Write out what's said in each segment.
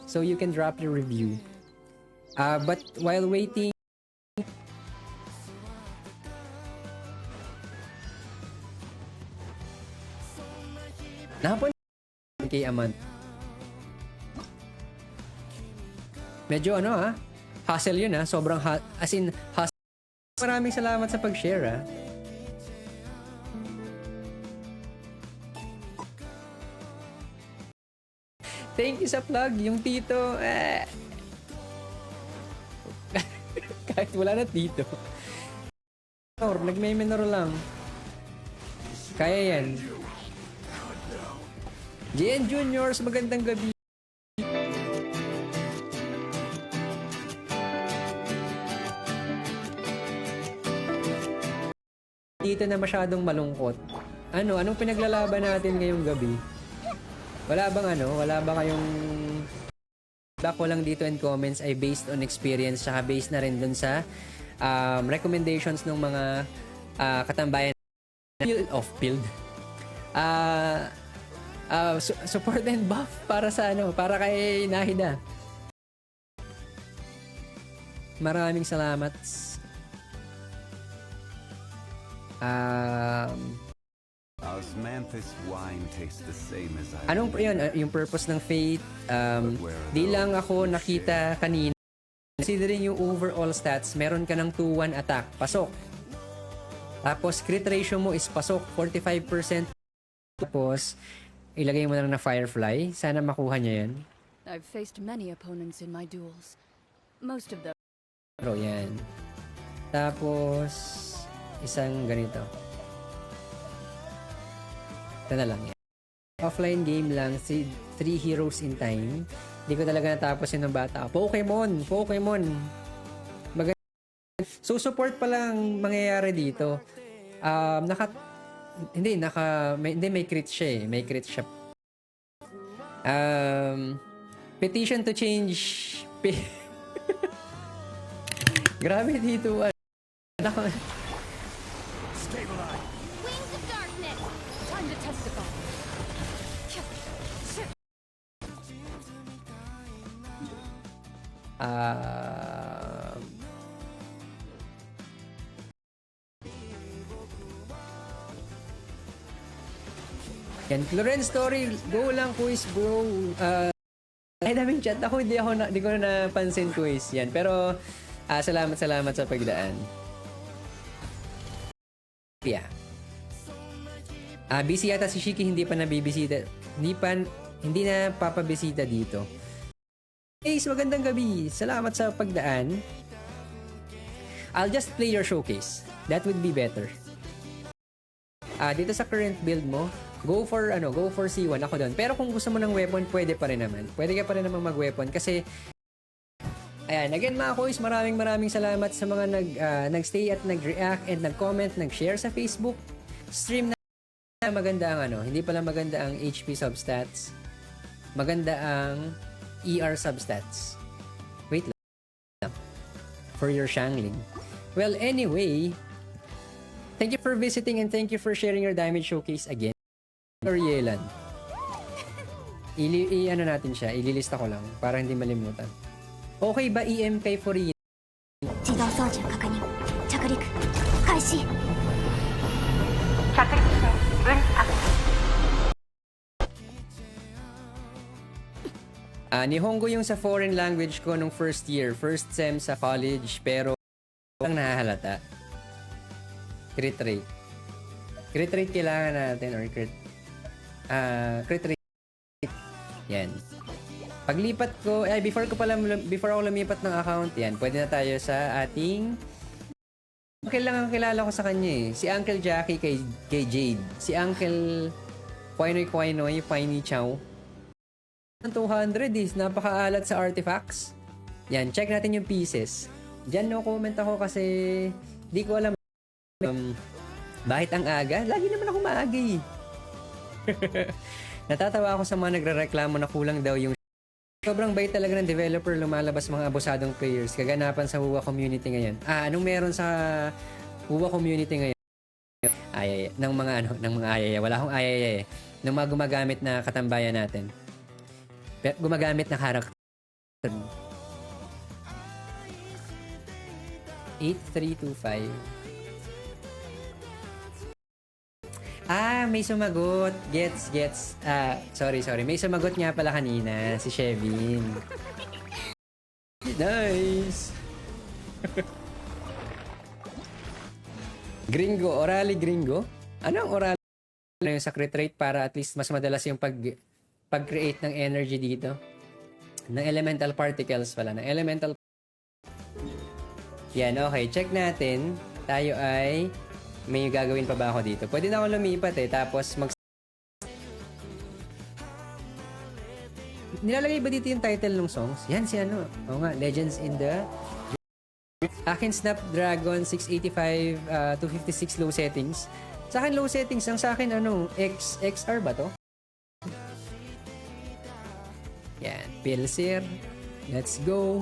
so you can drop your review. But while waiting, nahapon kay Amant. Medyo hassle yun sobrang as in hassle. Maraming salamat sa pag-share Thank you sa plug, yung tito. Kahit wala na tito. Nagme-minor lang. Kaya yan. JN Juniors, magandang gabi. Dito na masyadong malungkot. Anong pinaglalaban natin ngayong gabi? Wala ba kayong feedback ko lang dito in comments ay based on experience saka based na rin dun sa recommendations ng mga katambayan off-field. Support and buff para sa para kay Nahida. Maraming salamat. Osmanthus wine tastes the same as Anong yun, yung purpose ng Fate? Di lang ako nakita kanina. Considering yung overall stats, meron ka ng 2-1 attack, pasok. Tapos crit ratio mo is pasok, 45%. Tapos ilagay mo na lang na Firefly. Sana makuha niya yan. I've faced many opponents in my duels. Most of them. Pero yan. Tapos isang ganito. Ito na lang yan. Offline game lang, 3 heroes in time. Hindi ko talaga natapos yun ng bata. Pokemon! So support pa lang mangyayari dito. May crit siya May crit siya. Petition to change. Grabe dito. Wings of darkness! Time to testify. Yan, Florence Story, go lang quiz bro. Ay daming chat ako, hindi ko na napansin quiz yan. Pero salamat sa pagdaan. Yeah. Busy yata si Shiki, hindi pa nabibisita. Hindi na papabisita dito. Ace, magandang gabi. Salamat sa pagdaan. I'll just play your showcase. That would be better. Dito sa current build mo, go for C1 ako doon. Pero kung gusto mo ng weapon, pwede pa rin naman. Pwede ka pa rin naman mag-weapon kasi ayan, again mga kois, maraming salamat sa mga nag-stay at nag-react and nag-comment, nag-share sa Facebook stream na maganda ang hindi pala maganda ang HP substats. Maganda ang ER substats. Wait lang. For your Shangling. Well, anyway, thank you for visiting and thank you for sharing your damage showcase again. Orielan. Natin siya. Ililista ko lang para hindi malimutan. Okay ba EM kay Furina? 自動操縦確認着陸開始 Nihongo yung sa foreign language ko nung first sem sa college, pero ang nahahalata. Crit rate kailangan natin or crit rate. Yan. Paglipat ko, before ako lumipat ng account, yan, pwede na tayo sa ating kilala ko sa kanya si Uncle Jackie kay Jade. Si Uncle Quainoy, Piney Chow. 200 is napakaalat sa artifacts. Yan, check natin yung pieces. Diyan no comment ako kasi di ko alam bakit ang aga? Lagi naman ako maaga Natatawa ako sa mga nagrereklamo na kulang daw yung sobrang bait talaga ng developer, lumalabas mga abusadong players. Kaganapan sa Huwa community ngayon. Anong meron sa Huwa community ngayon? Ng mga ayaya. Wala akong ayaya ng mga gumagamit na katambayan natin. Gumagamit na karakter. 8325. May sumagot. Gets. Sorry. May sumagot nga pala kanina, si Shevin. Nice! Gringo, orally gringo? Ano ang orally? Ano yung sa crit rate para at least mas madalas yung pag-create ng energy dito? Ng elemental particles pala. Ng elemental. Yan, okay. Check natin. Tayo ay may gagawin pa ba ako dito? Pwede na ako lumipat tapos nilalagay ba dito yung title ng songs? Yan si ano. Oo nga, Legends in the akin Snapdragon 685 256 low settings. Sa akin low settings. Ang sa akin XR ba to? Yan, Pilsir. Let's go.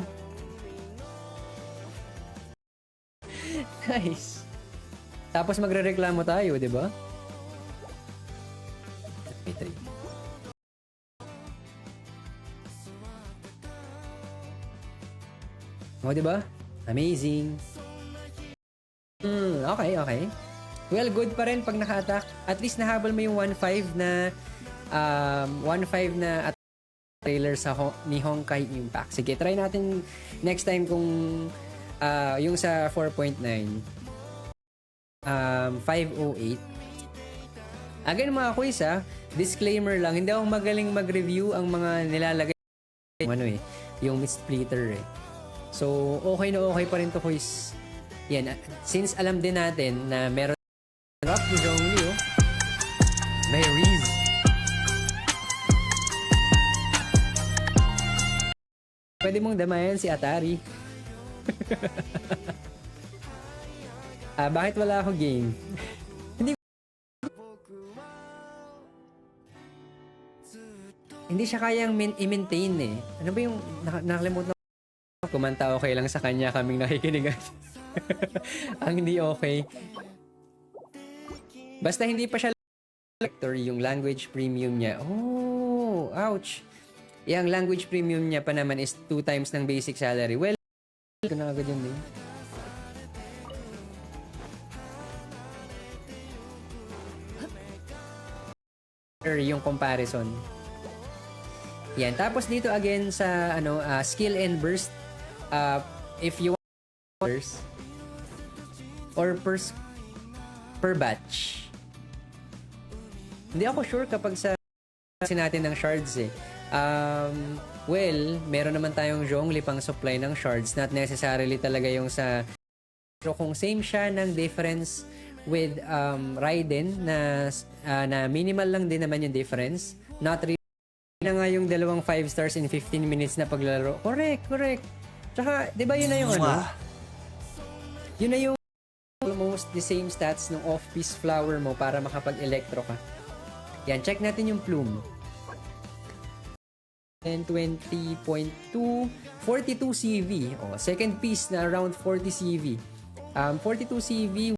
Nice. Tapos magrereklamo tayo, di ba? O, di ba? Amazing. Okay. Well, good pa rin pag naka-attack. At least nahabol mo yung 1.5 na trailer sa ni Honkai Impact. Sige, try natin next time kung yung sa 4.9. 508. Again mga quiz disclaimer lang, hindi ako magaling mag-review ang mga nilalagay yung Mistplater So, okay na okay pa rin to quiz. Yan, since alam din natin na meron drop ni Zhongli may Reese. Pwede mong damayan si Atari. Bakit wala ako game? Hindi siya kayang i-maintain Ano ba yung nakalimutan ko? Kumanta okay lang sa kanya, kaming nakikinig. Ang hindi okay. Basta hindi pa siya yung language premium niya. Oh, ouch. Yung language premium niya pa naman is 2 times ng basic salary. Well, ito na agad yun yung comparison. Yan. Tapos dito again sa skill and burst, if you want or per batch. Hindi ako sure kapag sa natin ng shards well, meron naman tayong Zhongli pang supply ng shards, not necessarily talaga yung sa pero kung same siya ng difference with Raiden na minimal lang din naman yung difference. Not really na nga yung dalawang 5 stars in 15 minutes na paglaro. Correct. Tsaka, di ba yun na yung yun na yung almost the same stats ng off-piece flower mo para makapag-electro ka. Yan, check natin yung plume. 20.2 42 CV. Second piece na around 40 CV. 42 CV.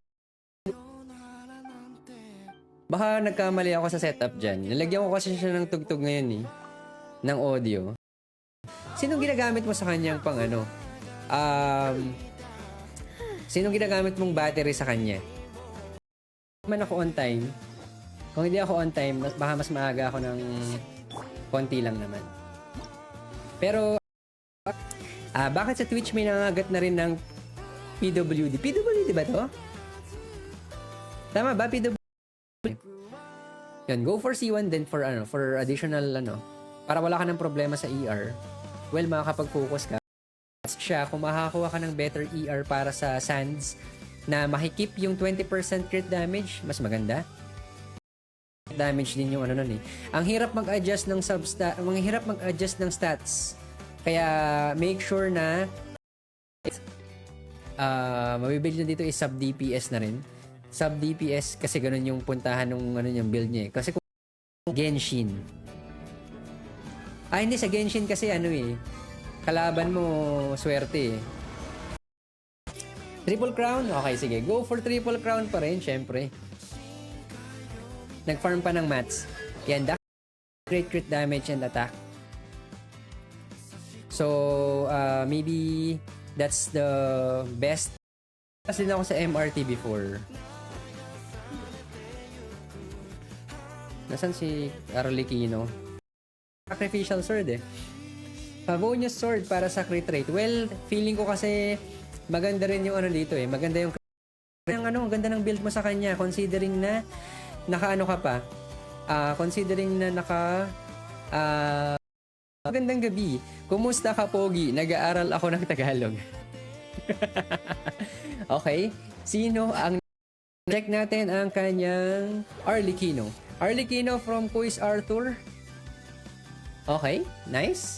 Baka nagkamali ako sa setup dyan. Nalagyan ko kasi siya ng tugtog ngayon ng audio. Sinong ginagamit mo sa kanyang pang sinong ginagamit mong battery sa kanya? Man ako on time. Kung hindi ako on time, baka mas maaga ako ng konti lang naman. Pero, bakit sa Twitch may nangagat na rin ng PWD? PWD ba to? Tama ba? PWD? Yan, go for C1 then for additional para wala ka ng problema sa ER. Well, makakapag-focus ka. Siya, kung makakuha ka ng better ER para sa sands na makikip yung 20% crit damage, mas maganda. Damage din yung Ang hirap mag-adjust ng ng stats. Kaya make sure na mabibili na dito is sub DPS na rin. Sub DPS kasi ganun yung puntahan ng yung build niya. Kasi kung Genshin. Hindi sa Genshin kasi kalaban mo swerte Triple crown? Okay, sige. Go for triple crown pa rin, syempre. Nag-farm pa ng mats. Yan, great crit damage and attack. So, maybe that's the best. Kasi din ako sa MRT before. Nasaan si Arlecchino? Sacrificial sword eh. Favonius sword para sa crit rate. Well, feeling ko kasi maganda rin yung ano dito eh. Maganda yung ang ganda ng build mo sa kanya considering na naka-ano ka pa. Considering na magandang gabi. Kumusta ka, Pogi? Nag-aaral ako ng Tagalog. Okay. Sino ang... Check natin ang kanyang Arlecchino. Arlecchino from Quiz Arthur. Okay. Nice.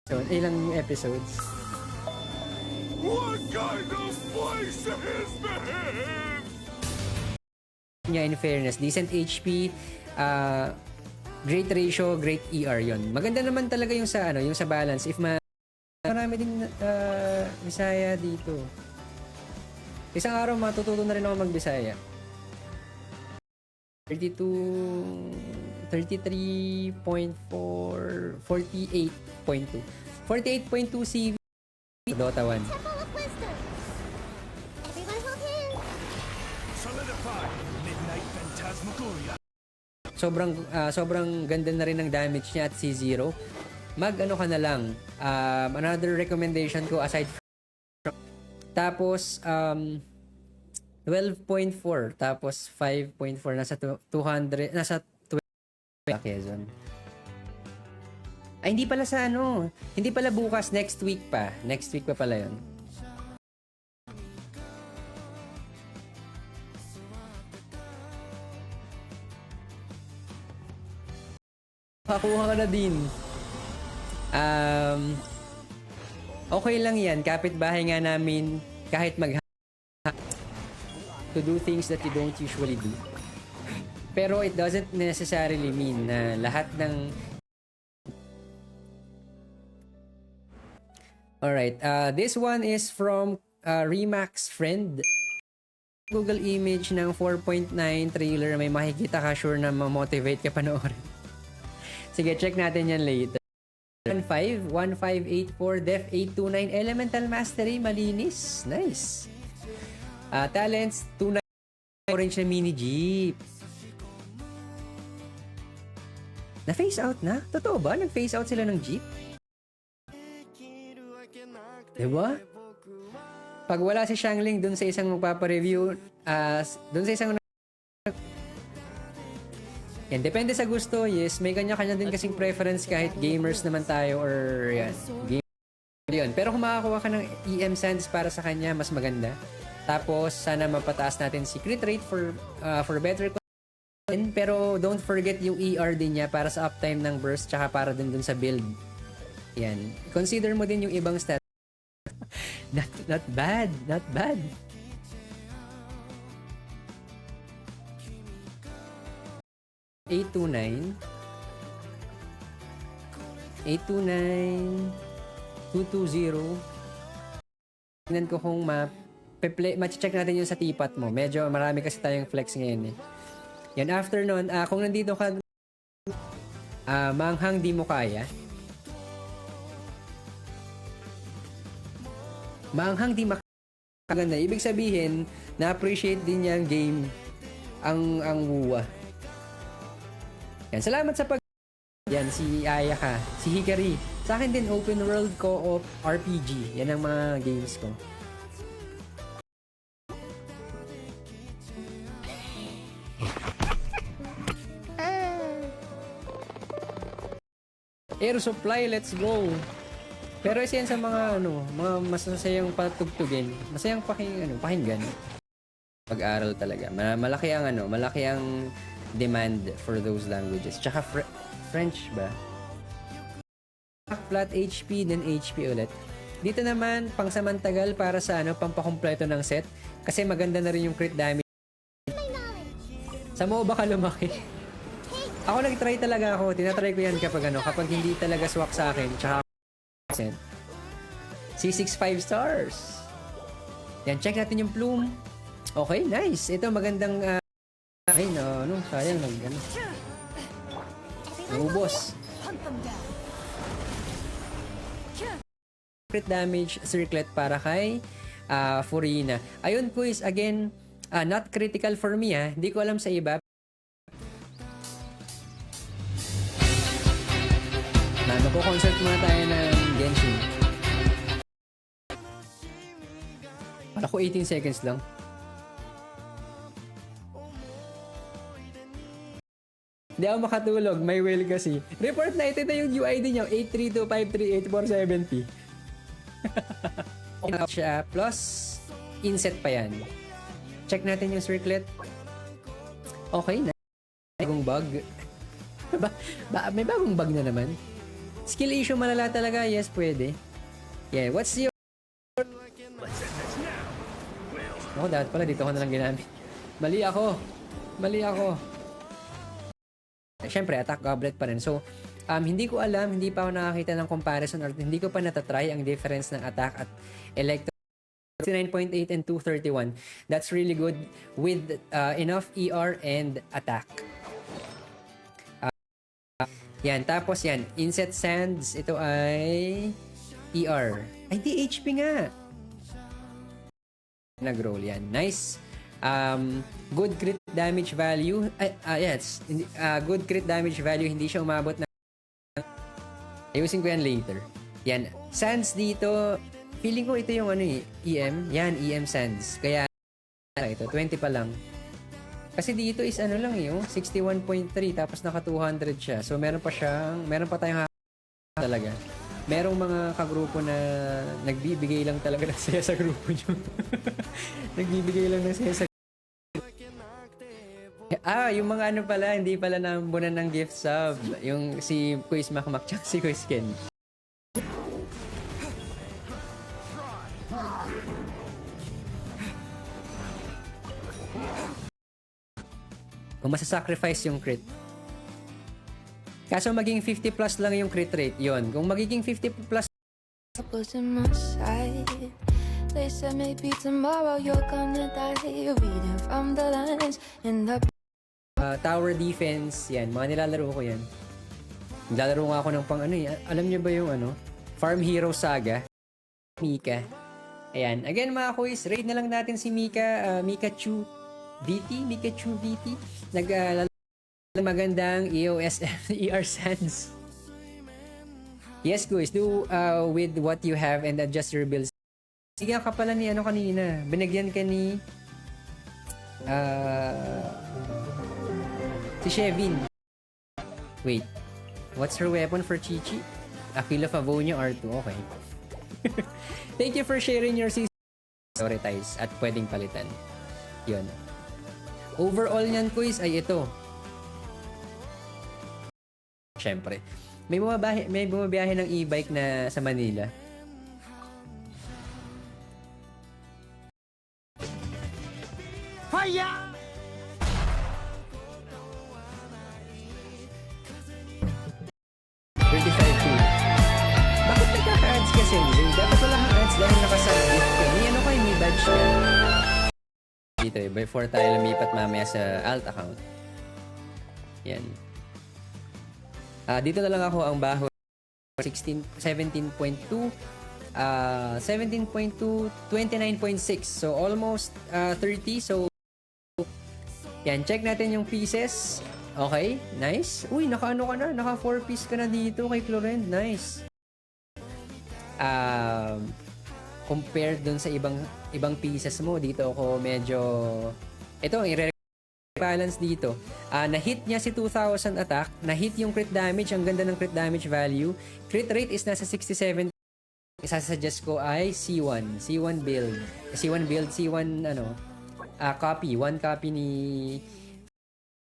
So, ilang episodes? What kind of voice is this? Niya in fairness, decent HP, great ratio, great ER yon. Maganda naman talaga yung sa ano, yung sa balance. If marami din Bisaya dito. Isang araw matututo na rin ako mag-Bisaya. 33.4, 48.2. 48.2 CV Dota 1. Temple of Wisdom. Everyone hold hands. Solidify Midnight Phantasmagoria. Sobrang ganda na rin ng damage niya at C0. Mag-ano ka na lang. Another recommendation ko aside from tapos 12.4 tapos 5.4 nasa 200 nasa 20 Quezon. Ay, hindi pala sa ano. Hindi pala bukas. Next week pa. Next week pa pala yun. Makakuha ka na din. Okay lang yan. Kapitbahay nga namin kahit to do things that you don't usually do. Pero it doesn't necessarily mean na lahat ng Alright, this one is from Remax Friend. Google image ng 4.9 trailer, may makikita ka, sure na ma-motivate ka panoorin. Sige, check natin yan later. 15, 1584, Def 829, Elemental Mastery, malinis. Nice. Talents, 29, orange na mini jeep. Na-phase out na? Totoo ba? Nag-phase out sila ng jeep? Diba? Pag wala si Xiangling dun sa isang magpapareview, dun sa isang yan, depende sa gusto. Yes, may kanya-kanya din kasing preference kahit gamers naman tayo or yan. Yun. Pero kung makakuha ka ng EM Sands para sa kanya, mas maganda. Tapos, sana mapataas natin si crit rate for better content. Pero don't forget yung ER din niya para sa uptime ng burst tsaka para din dun sa build. Yan. Consider mo din yung ibang stats. Not bad. Not bad. $829 220. Tingnan ko kung ma-check natin yung sa tipat mo. Medyo marami kasi tayong flex ngayon eh. Yan, after nun, kung nandito ka manghang di mo kaya. Manghang di makaganda. Ibig sabihin, na-appreciate din niya ang game ang WUA. Yan, salamat sa pag... Yan, si Ayaka, si Hikari. Sa akin din, open world co-op RPG. Yan ang mga games ko. Air supply, let's go. Pero isa yan sa mga mga masasayang patugtugin. Masayang pakinggan. Pag-aral talaga. Malaki ang demand for those languages. Tsaka French ba? Flat HP, then HP ulit. Dito naman, pangsamantagal para sa pampakumpleto ng set. Kasi maganda na rin yung crit damage. Sa MOBA ka lumaki. Ako nag-try talaga ako. Tinatry ko yan kapag hindi talaga swak sa akin. Tsaka C6 5 stars. Yan, check natin yung plume. Okay, nice. Ito magandang ay, sayang naubos. crit damage circlet para kay Furina. Ayun quiz, again, not critical for me ha. Hindi ko alam sa iba. Magko-concert muna tayo ng Genshin. Wala ko 18 seconds lang. Hindi ako makatulog. May whale kasi. Report na ito na yung UID niya. 832538470. Siya plus inset pa yan. Check natin yung circlet. Okay na. Bagong bug. May bagong bug na naman. Skill issue malala talaga. Yes, pwede. Yeah, what's your... Ako, dapat pala dito ko na lang ginamit. Mali ako. Siyempre, attack goblet pa rin. So, hindi ko alam, hindi pa ako nakakita ng comparison or hindi ko pa natatry ang difference ng attack at electro 69.8 and 231. That's really good with enough ER and attack. Yan, tapos yan, Inset Sands, ito ay ER. Ay, di HP nga. Nag-roll yan. Nice. Good crit damage value. Yes. Good crit damage value. Hindi siya umabot na... Ayusin ko yan later. Yan. Sands dito, feeling ko ito yung EM. Yan, EM Sands. Kaya ito, 20 pa lang. Kasi dito is lang yung 61.3 tapos naka 200 siya. So meron pa tayong talaga. Merong mga kagrupo na nagbibigay lang talaga ng saya sa grupo nyo. Nagbibigay lang ng saya sa yung mga pala, hindi pala nambunan ng gift sub. Yung si Quiz Makmak tsaka si Quiz Ken. Kung masasacrifice yung crit. Kaso maging 50 plus lang yung crit rate, yon. Kung magiging 50 plus in my side. They said maybe tomorrow you're gonna die. You're reading from the lines in the tower defense, yan. Mga nilalaro ko yan. Nilalaro nga ako ng pang alam niyo ba yung Farm Hero Saga? Mika. Ayan. Again mga quiz, raid na lang natin si Mika. Mikachu VT. Magandang EOSF ER Sands. Yes, guys, do with what you have and adjust your builds. Sige ka pala ni kanina. Binigyan ka ni si Shevin. Wait. What's her weapon for Chichi? Aquila Favonia R2. Okay. Thank you for sharing your season. Prioritize at pwedeng palitan. Yun. Overall niyan, quiz, ay ito. Siyempre. May bumabiyahe ng e-bike na sa Manila. Fire! Bakit nagkaka-ads kasi? Dapat wala kang ads dahil nakasagit ka. May badge ka. Dito before tayo lumipat mamaya sa alt account. Yan. Dito na lang ako ang baho 17.2 17.2 29.6, so almost 30. So yan, check natin yung pieces. Okay, nice. Uy, naka ka na, naka 4 piece ka na dito kay Clorend. Nice. Compared dun sa ibang pieces mo, dito ako medyo ito ang balance dito. Na-hit niya si 2,000 attack, na-hit yung crit damage, ang ganda ng crit damage value. Crit rate is nasa 67. Isasuggest ko ay C1 build. C1 copy. One copy ni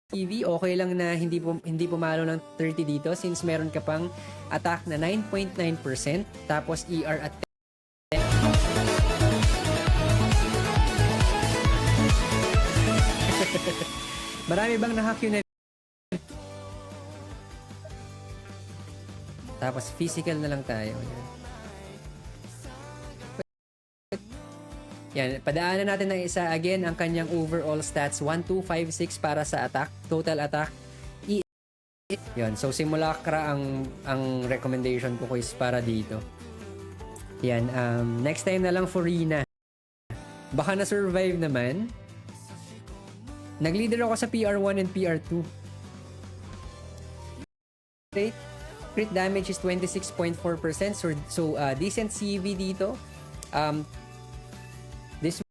TV. Okay lang na hindi pumalo ng 30 dito since meron ka pang attack na 9.9% tapos ER at 10. Marami bang nahack yun? Tapos physical na lang tayo. Yan, padaanan natin ng isa. Again, ang kanyang overall stats 1256 para sa attack, total attack. Yan, so simulacra ang recommendation ko is para dito. Yan, next time na lang for Rina. Baka na-survive naman. Nag-leader ako sa PR1 and PR2. Crit damage is 26.4%. So decent CV dito. This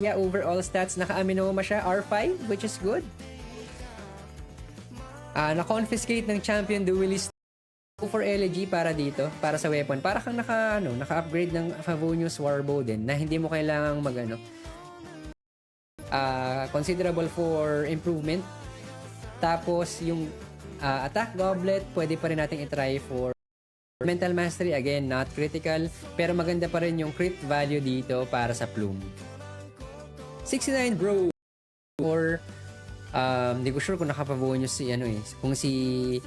overall stats, naka-aminoma siya. R5, which is good. Na-confiscate ng champion duelist for elegy para dito, para sa weapon. Para kang naka-upgrade ng Favonius Warbow din na hindi mo kailangang considerable for improvement. Tapos yung attack goblet, pwede pa rin nating i-try for mental mastery. Again, not critical, pero maganda pa rin yung crit value dito para sa plume. 69 bro. Or hindi ko sure kung naka-Favonius si kung si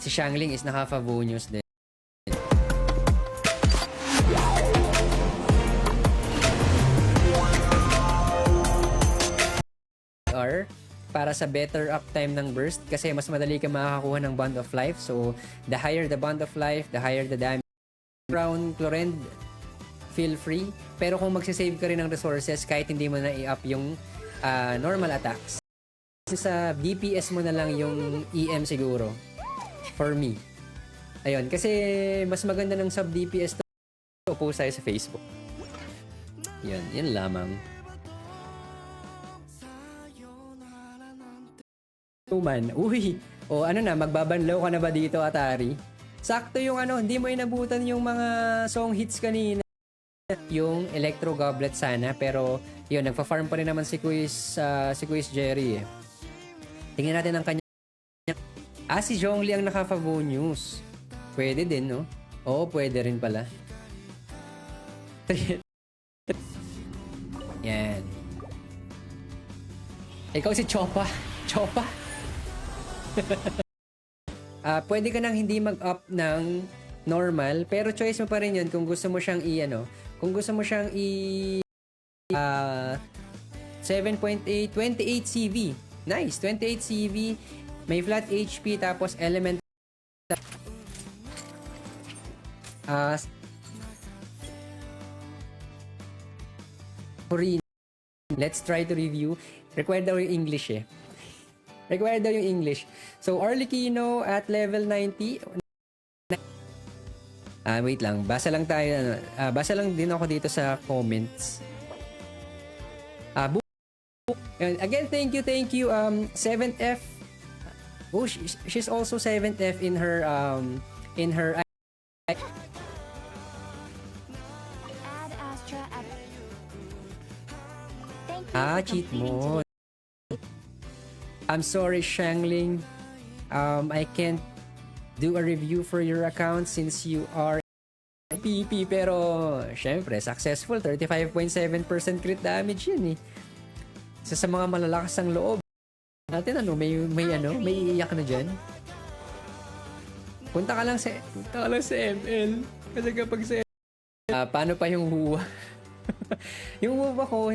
Xiangling is naka-Favonius din. Para sa better uptime ng burst kasi mas madali ka makakakuha ng Bond of Life. So, the higher the Bond of Life, the higher the damage. Crown Clorend, feel free. Pero kung magsisave ka rin ng resources kahit hindi mo na i-up yung normal attacks. Sa DPS mo na lang yung EM siguro. For me. Ayun, kasi mas maganda ng sub DPS to post tayo sa Facebook. Yan lamang. Man. Uy, magbabanlaw ka na ba dito, Atari? Sakto yung hindi mo inabutan yung mga song hits kanina. Yung Electro Goblet sana, pero yun, nagfa-farm pa rin naman si Quiz Jerry eh. Tingnan natin ang kanya. Si Zhongli ang naka-Favonius. Pwede din, no? Oo, pwede rin pala. Yan. Ikaw si Chopa. Chopa? Pwede ka nang hindi mag-up ng normal, pero choice mo pa rin yun kung gusto mo siyang kung gusto mo siyang 7.8, 28 CV. Nice, 28 CV, may flat HP, tapos element let's try to review. Required daw yung English eh. Required daw yung English. So, Arlecchino at level 90. Wait lang. Basa lang tayo. Basa lang din ako dito sa comments. Again, thank you. 7th F. Oh, she's also 7th F in her Add Astra at... Thank you for cheat completing mode. I'm sorry, Xiangling. I can't do a review for your account since you are PP. Pero, syempre, successful. 35.7% crit damage yun eh. Sa mga malalakas ang loob natin, may iiyak na dyan. Punta ka lang sa ML. Kasi kapag sa paano pa yung huwa? Yung huwa ko,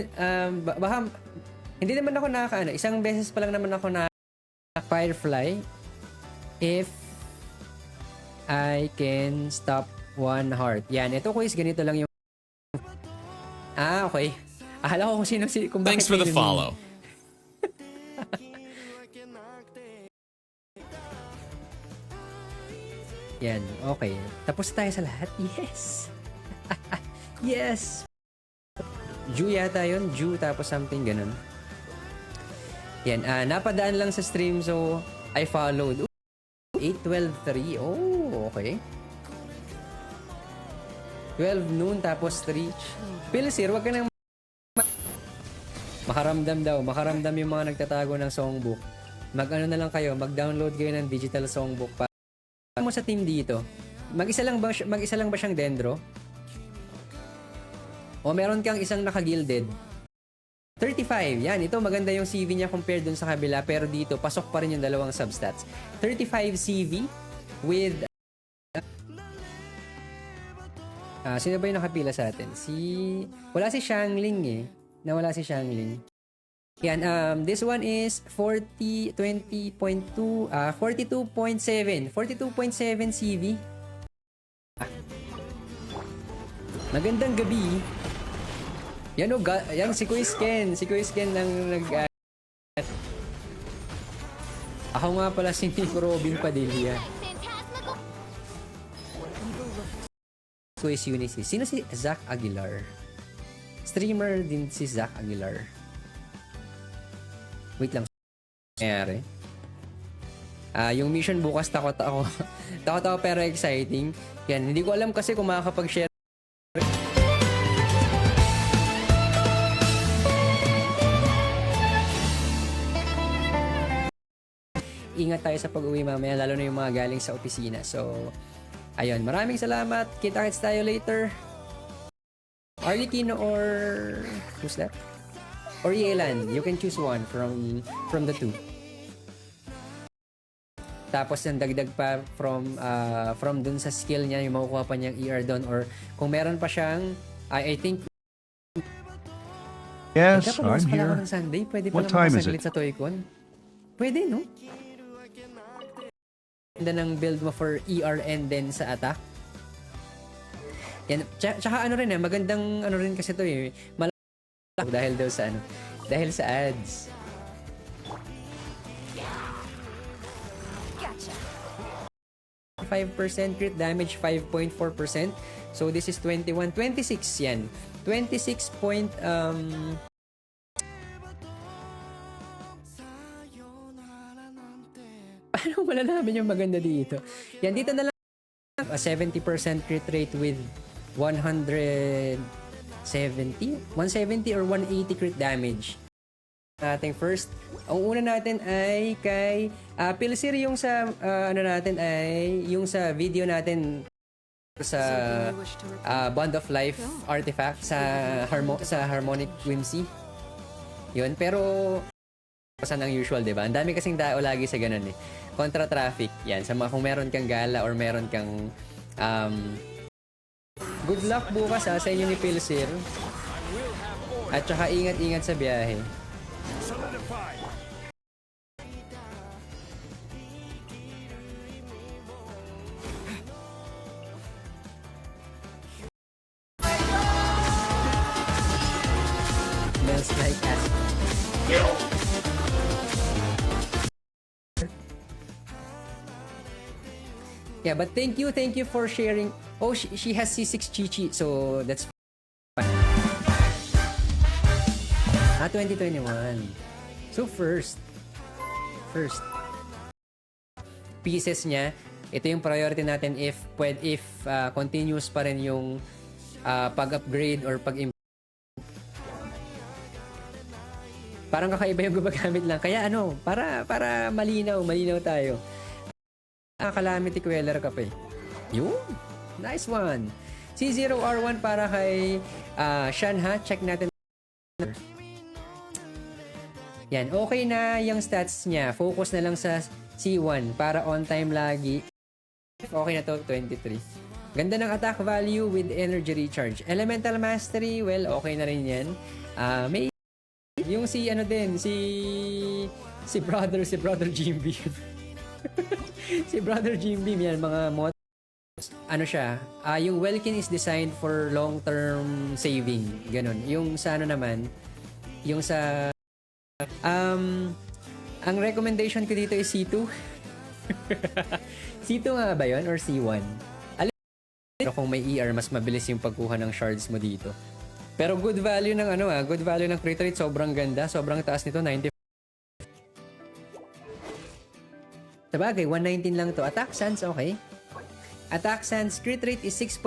baka hindi naman ako isang beses pa lang naman ako na Firefly if I can stop one heart. Yan, ito quiz, ganito lang yung okay. Akala ko kung sino kung Thanks for the follow. Yan, okay. Tapos tayo sa lahat. Yes! Yes! Ju yata yun. Ju tapos something ganun. Yan, napadaan lang sa stream so I followed. 8:12:3. Oh, okay. 12 noon tapos 3. Pilsir, wag ka nang makaramdam yung mga nagtatago ng songbook. Mag-ano na lang kayo, mag-download kayo ng digital songbook para mo sa team dito. Mag-isa lang ba siyang Dendro? O meron kang isang naka-gilded? 35. Yan, ito maganda yung CV niya compared dun sa kabila, pero dito pasok pa rin yung dalawang substats. 35 CV with sino ba yung nakapila sa atin? Wala si Xiangling eh. Nawala si Xiangling. Yan, this one is 42.7 CV. Magandang gabi. Yan o, yan si Quiz Ken. Si Quiz Ken ang ako nga pala si Nico Robin Padilla. Phantasmagoria. Quiz Unicy. Sino si Zach Aguilar? Streamer din si Zach Aguilar. Wait lang. Nangyari. Yung mission bukas takot ako. Takot ako pero exciting. Yan, hindi ko alam kasi kung makakapag-share. Ingat tayo sa pag-uwi mamaya, lalo na yung mga galing sa opisina. So, ayun. Maraming salamat. Kita-kits tayo later. Arlecchino or... who's that? Or Yelan. You can choose one from the two. Tapos yung dagdag pa from dun sa skill niya, yung makukuha pa niyang ER doon, or kung meron pa siyang I think Yes, magkapalabas I'm pala ako here. ng Sunday. Pwede What pala time is makasaglit it? sa Toycon. Pwede, no? Ganda ng build mo for ER and then sa attack. Yan. Tsaka ano rin magandang ano rin kasi to eh. Dahil daw sa ano. Dahil sa ads. Gotcha. 5% crit damage, 5.4%. So this is 21, 26 yan. 26 point paano malalaman yung maganda dito? Yan, dito na lang a 70% crit rate with 170 or 180 crit damage. Ating first, ang una natin ay kay Pilsir, yung sa ano natin ay yung sa video natin sa Bond of Life artifact sa Harmonic Whimsy. Yun, pero saan ang usual, 'di ba? Ang dami kasing tao lagi sa ganun eh. Contra traffic. Yan, sa mga kung meron kang gala or meron kang good luck bukas sa inyo ni Pilsir. At saka ingat-ingat sa biyahe. Solidify. Smells like asphalt. Yeah, but thank you for sharing. Oh, she has C6 Chichi, so that's fine. 2021. So first pieces niya, ito yung priority natin if continuous pa rin yung pag-upgrade or parang kakaiba yung gumagamit lang. Kaya ano, para malinaw tayo. Calamity Queller ka pa eh. Yun. Nice one. C0R1 para kay Shanha. Check natin. Yan. Okay na yung stats niya. Focus na lang sa C1 para on time lagi. Okay na to, 23. Ganda ng attack value with energy recharge. Elemental Mastery, well, okay na rin yan. May yung si ano din, si brother Jim Beam. Si brother Jim Beam yan, mga mod. Ano siya, yung Welkin is designed for long-term saving. Ganon. Yung sa ano naman, yung sa ang recommendation ko dito is C2. C2 nga ba yun or C1? Pero kung may ER, mas mabilis yung pagkuha ng shards mo dito. Pero good value ng good value ng crit rate, sobrang ganda, sobrang taas nito, 90. Sabagay, 119 lang to. Attack Sands, okay. Attack Sands, crit rate is 6.